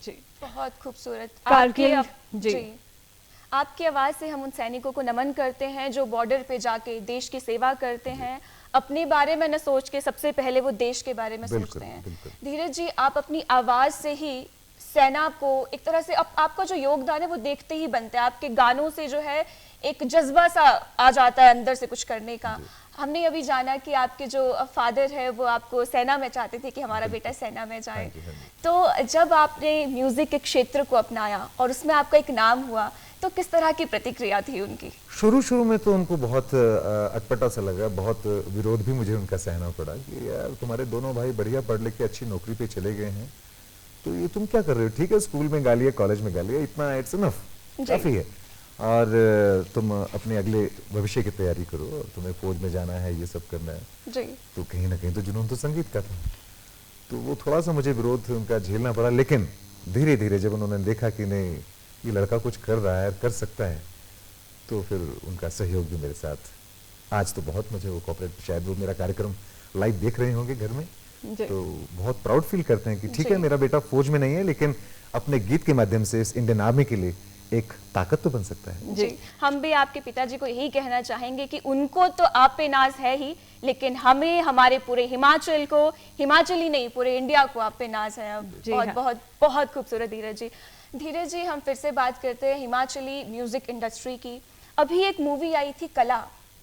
जी बहुत खूबसूरत। कारगिल, जी। आपकी आवाज़ से हम उन सैनिकों को नमन करते हैं जो बॉर्डर पे जाके देश की सेवा करते हैं, अपने बारे में न सोच के सबसे पहले वो देश के बारे में सोचते हैं। धीरज जी, आप अपनी आवाज़ से ही सेना को एक तरह से आपका जो योगदान है वो देखते ही बनता है। आपके गानों से जो है एक जज्बा सा आ जाता है अंदर से कुछ करने का। हमने अभी जाना कि आपके जो फादर है वो आपको सेना में चाहते थे कि हमारा बेटा सेना में जाए। तो जब आपने म्यूजिक के क्षेत्र को अपनाया और उसमें आपका एक नाम हुआ, तो किस तरह की प्रतिक्रिया थी उनकी? शुरू में तो उनको बहुत अटपटा सा लगा, बहुत विरोध भी मुझे उनका सहना पड़ा कि यार तुम्हारे दोनों भाई बढ़िया पढ़ लिख के अच्छी नौकरी पे चले गए हैं, तो ये तुम क्या कर रहे हो? ठीक है स्कूल में गालिए, कॉलेज में गालिए, इतना इट्स इनफ, काफी है, और तुम अपने अगले भविष्य की तैयारी करो, तुम्हें फौज में जाना है, ये सब करना है जी। तो कहीं ना कहीं तो जुनून तो संगीत का था, तो वो थोड़ा सा मुझे विरोध उनका झेलना पड़ा। लेकिन धीरे धीरे जब उन्होंने देखा कि नहीं ये लड़का कुछ कर रहा है, कर सकता है, तो फिर उनका सहयोग भी मेरे साथ। आज तो बहुत मुझे वो कॉर्पोरेट, शायद वो मेरा कार्यक्रम लाइव देख रहे होंगे घर में, तो बहुत प्राउड फील करते हैं कि ठीक है मेरा बेटा फौज में नहीं है लेकिन अपने गीत के माध्यम से इस इंडियन आर्मी के लिए एक ताकत तो बन सकता है। जी, हम भी आपके पिताजी को यही कहना चाहेंगे कि उनको तो आप पे नाज है ही, लेकिन हमें, हमारे पूरे हिमाचल को, हिमाचल ही नहीं पूरे इंडिया को आप पे नाज है। अब बहुत बहुत बहुत खूबसूरत धीरज जी। धीरज जी, हम फिर से बात करते हैं हिमाचली म्यूजिक इंडस्ट्री की। अभी एक मूवी आई थी कला,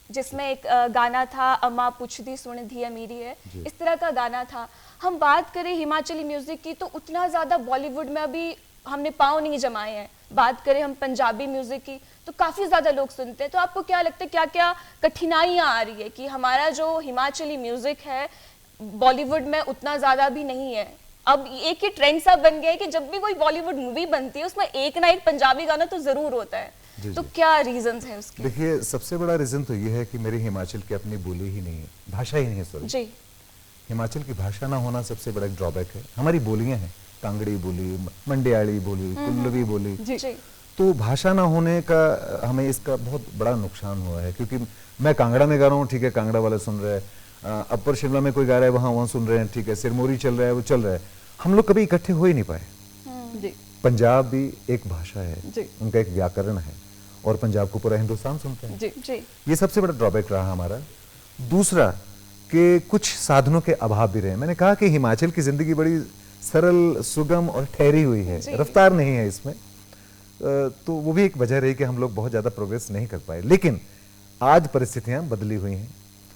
जिसमें एक गाना था अम्मा पुछदी सुन धी अमीरी है, इस तरह का गाना था। हम बात करें हिमाचली म्यूजिक की तो उतना ज़्यादा बॉलीवुड में अभी हमने पाँव नहीं जमाए हैं। बात करें हम पंजाबी म्यूजिक की तो काफ़ी ज़्यादा लोग सुनते हैं। तो आपको क्या लगता है क्या क्या कठिनाइयाँ आ रही है कि हमारा जो हिमाचली म्यूजिक है बॉलीवुड में उतना ज़्यादा भी नहीं है? अब एक ही ट्रेंड सा बन गया है कि जब भी कोई बॉलीवुड मूवी बनती है उसमें एक ना एक पंजाबी गाना तो ज़रूर होता है। तो क्या रीजंस है उसके? देखिए, सबसे बड़ा रीजन तो ये है कि मेरे हिमाचल की अपनी बोली ही नहीं है, भाषा ही नहीं है। सॉरी जी, हिमाचल की भाषा ना होना सबसे बड़ा एक ड्रॉबैक है। हमारी बोलियां हैं, कांगड़ी बोली, मंडियाड़ी बोली, कुल्लवी बोली, जी। तो भाषा ना होने का हमें इसका बहुत बड़ा नुकसान हुआ है। क्योंकि मैं कांगड़ा में गा रहा हूँ, ठीक है, कांगड़ा वाले सुन रहे हैं, अपर शिमला में कोई गा रहा है, वहाँ सुन रहे हैं, ठीक है, सिरमौरी चल रहा है, वो चल रहा है, हम लोग कभी इकट्ठे हो ही नहीं पाए। जी। पंजाब भी एक भाषा है, जी। उनका एक व्याकरण है, और पंजाब को पूरा हिंदुस्तान सुनता है। जी जी। ये सबसे बड़ा ड्रॉबैक रहा हमारा। दूसरा कि कुछ साधनों के अभाव भी रहे। मैंने कहा कि हिमाचल की जिंदगी बड़ी सरल, सुगम और ठहरी हुई है, रफ्तार नहीं है इसमें, तो वो भी एक वजह रही कि हम लोग बहुत ज़्यादा प्रोग्रेस नहीं कर पाए। लेकिन आज परिस्थितियाँ बदली हुई हैं।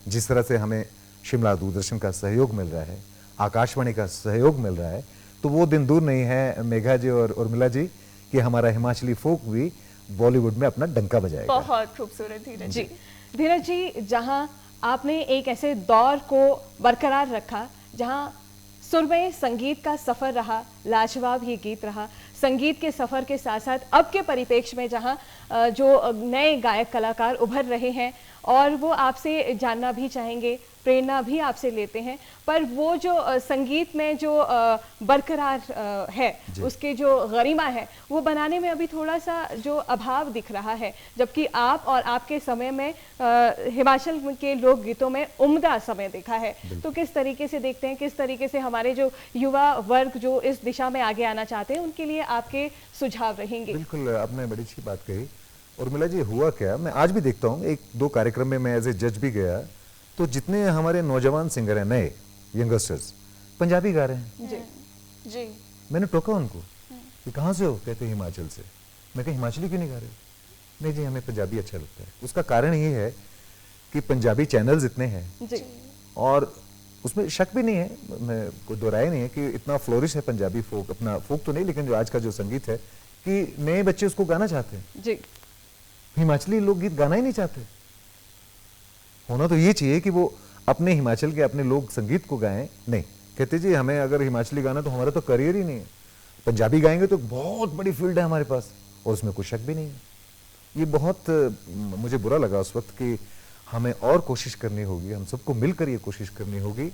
जिस तरह से हमें शिमला दूरदर्शन का सहयोग मिल रहा है, आकाशवाणी का सहयोग मिल रहा है, तो वो दिन दूर नहीं है मेघा जी और उर्मिला जी कि हमारा हिमाचली फोक भी बॉलीवुड में अपना डंका बजाएगा। बहुत खूबसूरत धीरज जी। धीरज जी, जहां आपने एक ऐसे दौर को बरकरार रखा जहां सुरमई संगीत का सफर रहा, लाजवाब ये गीत रहा, संगीत के सफर के साथ साथ अब के परिप्रेक्ष्य में जहां जो नए गायक कलाकार उभर रहे हैं और वो आपसे जानना भी चाहेंगे, प्रेरणा भी आपसे लेते हैं, पर वो जो संगीत में जो बरकरार है, उसके जो गरिमा है, वो बनाने में अभी थोड़ा सा जो अभाव दिख रहा है। जबकि आप और आपके समय में हिमाचल के लोक गीतों में उम्दा समय देखा है। तो किस तरीके से देखते हैं, किस तरीके से हमारे जो युवा वर्ग जो इस दिशा में आगे आना चाहते हैं उनके लिए आपके सुझाव रहेंगे? बिल्कुल, आपने बड़ी अच्छी बात कही। उर्मिला जी, हुआ क्या, मैं आज भी देखता हूँ, एक दो कार्यक्रम में मैं एज ए जज भी गया, तो जितने हमारे नौजवान सिंगर हैं, नए यंगस्टर्स, पंजाबी गा रहे हैं। जी। मैंने टोका उनको, कि कहाँ से हो? कहते हिमाचल से। मैं कहा हिमाचली क्यों नहीं गा रहे हो? नहीं जी हमें पंजाबी अच्छा लगता है। उसका कारण ये है कि पंजाबी चैनल्स इतने हैं जी और उसमें शक भी नहीं है, मैं कोई दोहराया नहीं है कि इतना फ्लोरिश है पंजाबी फोक, अपना फोक तो नहीं लेकिन जो आज का जो संगीत है कि नए बच्चे उसको गाना चाहते हैं। जी हिमाचली लोकगीत गाना ही नहीं चाहते। होना तो ये चाहिए कि वो अपने हिमाचल के अपने लोक संगीत को गाएं। नहीं, कहते जी हमें अगर हिमाचली गाना तो हमारा तो करियर ही नहीं है, पंजाबी गाएंगे तो बहुत बड़ी फील्ड है हमारे पास और उसमें कोई शक भी नहीं है। ये बहुत मुझे बुरा लगा उस वक्त कि हमें और कोशिश करनी होगी, हम सबको मिलकर ये कोशिश करनी होगी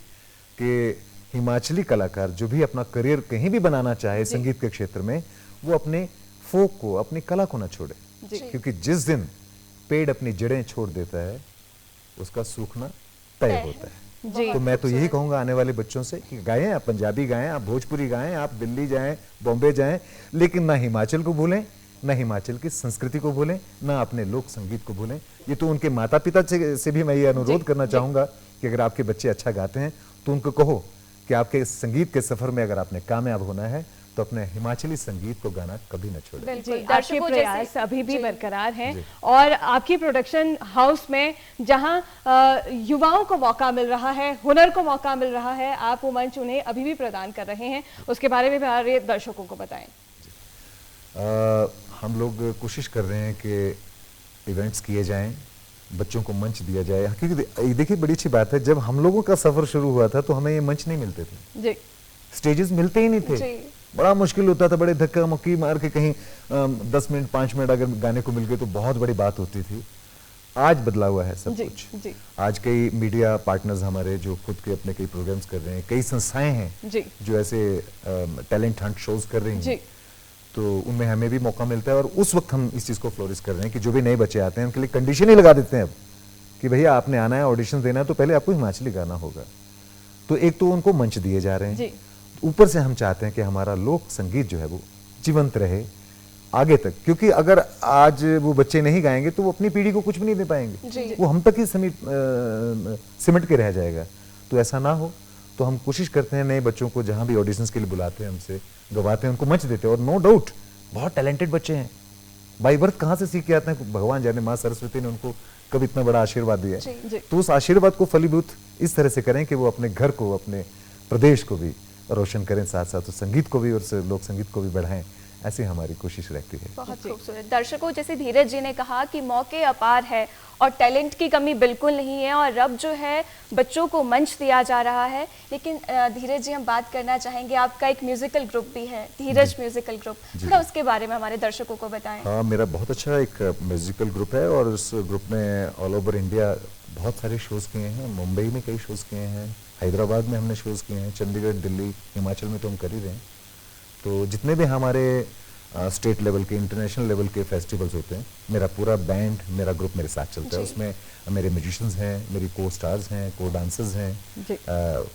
कि हिमाचली कलाकार जो भी अपना करियर कहीं भी बनाना चाहे संगीत के क्षेत्र में, वो अपने फोक को, अपनी कला को ना छोड़े। क्योंकि जिस दिन पेड़ अपनी जड़ें छोड़ देता है उसका सूखना तय होता है। जी तो मैं तो यही कहूंगा आने वाले बच्चों से कि गाएं, आप पंजाबी गाएं, आप भोजपुरी गाएं, आप दिल्ली जाएं, बॉम्बे जाएं, लेकिन ना हिमाचल को भूलें, ना हिमाचल की संस्कृति को भूलें, ना अपने लोक संगीत को भूलें। ये तो उनके माता पिता से भी मैं ये अनुरोध करना चाहूंगा कि अगर आपके बच्चे अच्छा गाते हैं तो उनको कहो कि आपके संगीत के सफर में अगर आपने कामयाब होना है तो अपने हिमाचली संगीत को गाना कभी न छोड़ें। बिल्कुल, आपके दर्शकों प्रयास जैसे अभी भी जी। बरकरार हैं और आपकी प्रोडक्शन हाउस में जहां युवाओं को मौका मिल रहा है, हुनर को मौका मिल रहा है, आप वो मंच उन्हें अभी भी प्रदान कर रहे हैं, उसके बारे में हमारे दर्शकों को बताएं। हम लोग कोशिश कर रहे हैं कि इवेंट्स किए जाएं, बच्चों को मंच दिया जाए। क्योंकि देखिए बड़ी अच्छी बात है, जब हम लोगों का सफर शुरू हुआ था तो हमें ये मंच नहीं मिलते थे, जी स्टेजेस मिलते ही नहीं थे, बड़ा मुश्किल होता था, बड़े धक्का मुक्की मार के कहीं 10 मिनट 5 मिनट अगर गाने को मिल गए तो बहुत बड़ी बात होती थी। आज बदला हुआ है सब जी कुछ। जी आज कई मीडिया पार्टनर्स हमारे जो खुद के अपने कई प्रोग्राम्स कर रहे हैं, कई संस्थाएं हैं जी जो ऐसे टैलेंट हंट शोज कर रही जी हैं, तो उनमें हमें भी मौका मिलता है और उस वक्त हम इस चीज़ को फ्लोरिश कर रहे हैं कि जो भी नए बच्चे आते हैं उनके लिए कंडीशन ही लगा देते हैं अब कि भैया आपने आना है, ऑडिशन देना है तो पहले आपको हिमाचली गाना होगा। तो एक तो उनको मंच दिए जा रहे हैं, जी ऊपर से हम चाहते हैं कि हमारा लोक संगीत जो है वो जीवंत रहे आगे तक, क्योंकि अगर आज वो बच्चे नहीं गाएंगे तो वो अपनी पीढ़ी को कुछ भी नहीं दे पाएंगे, वो हम तक ही सिमट के रह जाएगा। तो ऐसा ना हो, तो हम कोशिश करते हैं नए बच्चों को जहां भी ऑडिशंस के लिए बुलाते हैं, हमसे गवाते हैं, उनको मंच देते हैं। और नो डाउट बहुत टैलेंटेड बच्चे हैं, बाई बर्थ कहाँ से सीख के आते हैं, भगवान जाने माँ सरस्वती ने उनको कब इतना बड़ा आशीर्वाद दिया है। तो उस आशीर्वाद को फलीभूत इस तरह से करें कि वो अपने घर को, अपने प्रदेश को भी रोशन करें, साथ साथ उस संगीत को भी और लोक संगीत को भी बढ़ाएं, ऐसी हमारी कोशिश रहती है। बहुत खूबसूरत। दर्शकों, जैसे धीरज जी ने कहा कि मौके अपार है और टैलेंट की कमी बिल्कुल नहीं है और अब जो है बच्चों को मंच दिया जा रहा है। लेकिन धीरज जी, हम बात करना चाहेंगे, आपका एक म्यूजिकल ग्रुप भी है, धीरज म्यूजिकल ग्रुप, थोड़ा उसके बारे में हमारे दर्शकों को बताएं। हाँ, मेरा बहुत अच्छा एक म्यूजिकल ग्रुप है और उस ग्रुप में ऑल ओवर इंडिया बहुत सारे शोज़ किए हैं। मुंबई में कई शोज़ किए हैं, हैदराबाद में हमने शोज़ किए हैं, चंडीगढ़, दिल्ली, हिमाचल में तो हम कर ही रहे हैं। तो जितने भी हमारे स्टेट लेवल के, इंटरनेशनल लेवल के फेस्टिवल्स होते हैं, मेरा पूरा बैंड, मेरा ग्रुप मेरे साथ चलता है। उसमें मेरे म्यूजिशियंस हैं, मेरी को स्टार्स हैं, को डांसर्स हैं,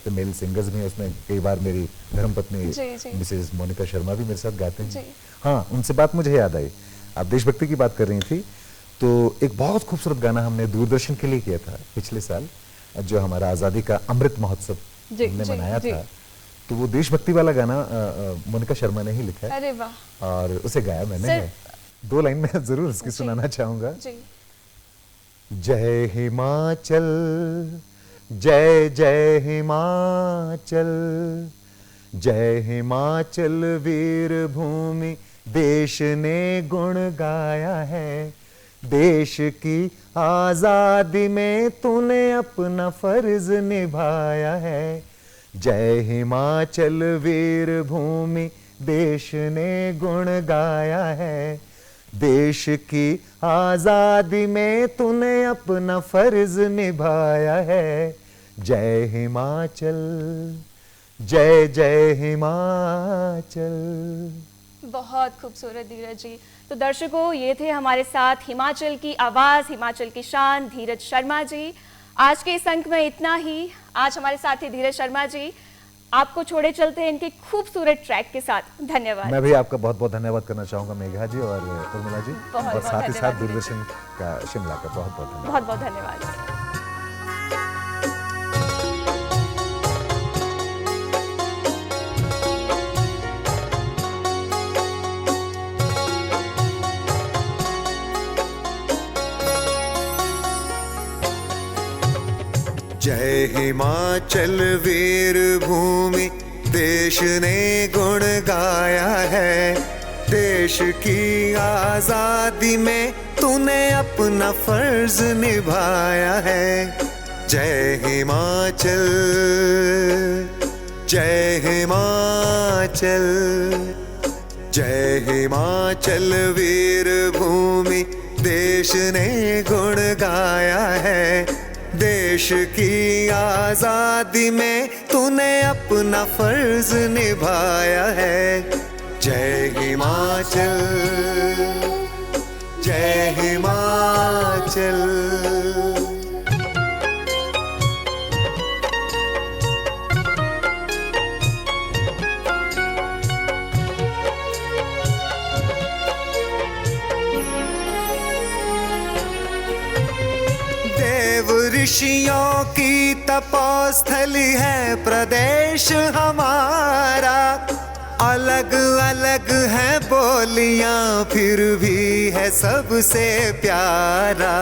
फीमेल सिंगर्स भी हैं। उसमें कई बार मेरी धर्मपत्नी मिसेज मोनिका शर्मा भी मेरे साथ गाते हैं। हाँ, उनसे बात मुझे याद आई, आप देशभक्ति की बात कर रही थी, तो एक बहुत खूबसूरत गाना हमने दूरदर्शन के लिए किया था पिछले साल, जो हमारा आज़ादी का अमृत महोत्सव हमने मनाया था। तो वो देशभक्ति वाला गाना मोनिका शर्मा ने ही लिखा है। अरे वाह। और उसे गाया मैंने। 2 लाइन में जरूर उसकी सुनाना चाहूंगा। जय हिमाचल, जय जय हिमाचल, जय हिमाचल वीर भूमि, देश ने गुण गाया है, देश की आजादी में तूने अपना फर्ज निभाया है। जय हिमाचल वीर भूमि, देश ने गुण गाया है, देश की आजादी में तूने अपना फर्ज निभाया है। जय हिमाचल, जय जय हिमाचल। बहुत खूबसूरत धीरज जी। तो दर्शकों, ये थे हमारे साथ हिमाचल की आवाज़, हिमाचल की शान, धीरज शर्मा जी। आज के इस अंक में इतना ही। आज हमारे साथ ही धीरज शर्मा जी। आपको छोड़े चलते हैं इनके खूबसूरत ट्रैक के साथ। धन्यवाद। मैं भी आपका बहुत बहुत धन्यवाद करना चाहूँगा मेघा जी और उर्मिला जी, और साथ ही साथ दूरदर्शन का, शिमला का बहुत बहुत धन्यवाद। बहुत बहुत धन्यवाद। जय हिमाचल वीर भूमि देश ने गुण गाया है, देश की आजादी में तूने अपना फर्ज निभाया है। जय हिमाचल, जय हिमाचल, जय हिमाचल वीर भूमि देश ने गुण गाया है, देश की आजादी में तूने अपना फर्ज निभाया है। जय हिमाचल, जय हिमाचल। ऋषियों की तपोस्थली है प्रदेश हमारा, अलग अलग है बोलियां फिर भी है सबसे प्यारा।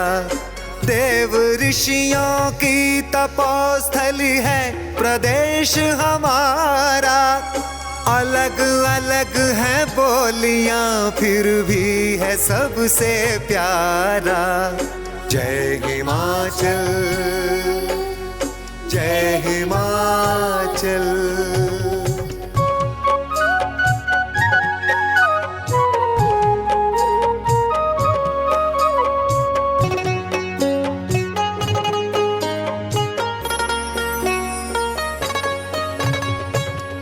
देव ऋषियों की तपोस्थली है प्रदेश हमारा, अलग अलग है बोलियां फिर भी है सबसे प्यारा। जय हिमाचल, जय हिमाचल।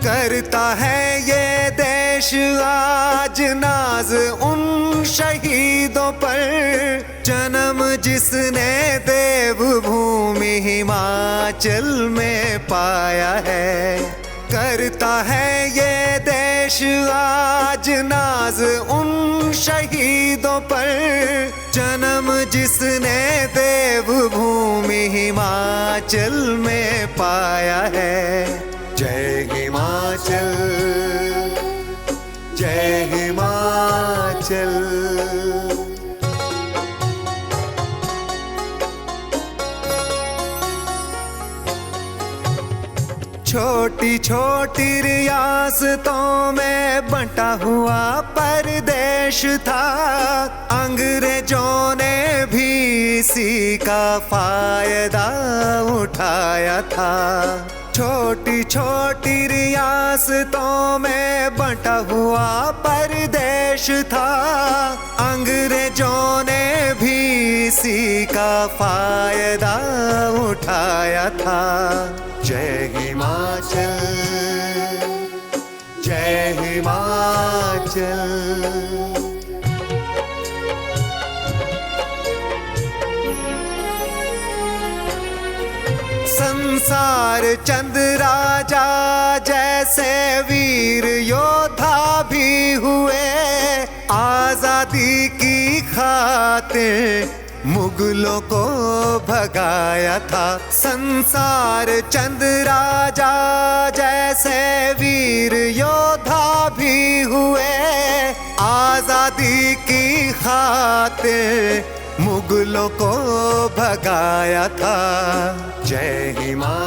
करता है ये देश आज नाज उन शहीदों पर, जन्म जिसने देवभूमि हिमाचल में पाया है। करता है ये देश आज नाज उन शहीदों पर, जन्म जिसने देवभूमि हिमाचल में पाया है। जय हिमाचल, जय हिमाचल। छोटी छोटी रियासतों में बंटा हुआ परदेश था, अंग्रेजों ने भी इसी का फायदा उठाया था। छोटी छोटी रियासतों में बंटा हुआ परदेश था, अंग्रेजों ने भी इसी का फायदा उठाया था। जय हिमाचल, जय हिमाचल। संसार चंद राजा जैसे वीर योद्धा भी हुए, आजादी की खातिर मुगलों को भगाया था। संसार चंद राजा जैसे वीर योद्धा भी हुए, आजादी की खातिर मुगलों को भगाया था। जय हिमाचल,